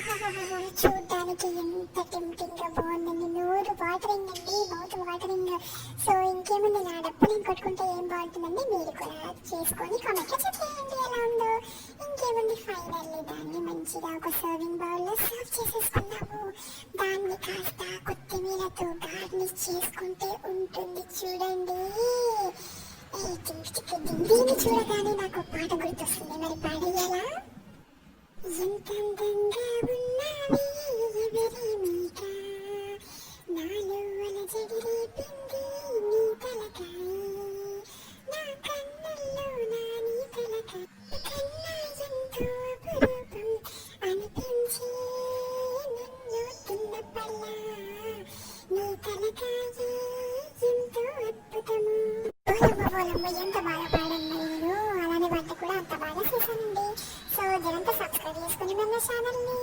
చూడ్డానికి ఎంత టెంప్టింగ్ గా బాగుందండి. నోరు వాటరింగ్ అండి, మౌత్ వాటరింగ్. సో ఇంకేముంది, నా డబ్బు నేను కొట్టుకుంటే ఏం బాగుంటుందండి, మీరు కూడా చేసుకొని కామెంట్ లో చెప్పేయండి ఎలా ఉందో. ఇంకేముంది, ఫైనల్లీ దాన్ని మంచిగా ఒక సర్వింగ్ బౌల్ లో సర్వ్ చేసేసుకున్నాము. దాన్ని కాస్త కొత్తిమీరతో గార్నిష్ చేసుకుంటే ఉంటుంది చూడండి. దీన్ని చూడగానే నాకు పాట గుర్తొస్తుంది, మరి పాడేయాలా? ఎంత అందంగా ఉన్నావే ఎవరిమీక, నాలో అలజడి రేపింది నీ తలకాయ, నా కన్నుల్లో నా నీ తలకాయ కన్నా ఎంతో అపురూపం అనిపించే నన్ను తిన్నప్పల్లా, నీ తలకాయ ఎంతో అద్భుతము. ఓలమ్మ ఎంత బాగా పాడాను నేను, అలానే వంట కూడా అంత బాగా చేశానండి. సో జనంతా సబ్స్క్రైబ్ చేసుకుని మన ఛానల్ని.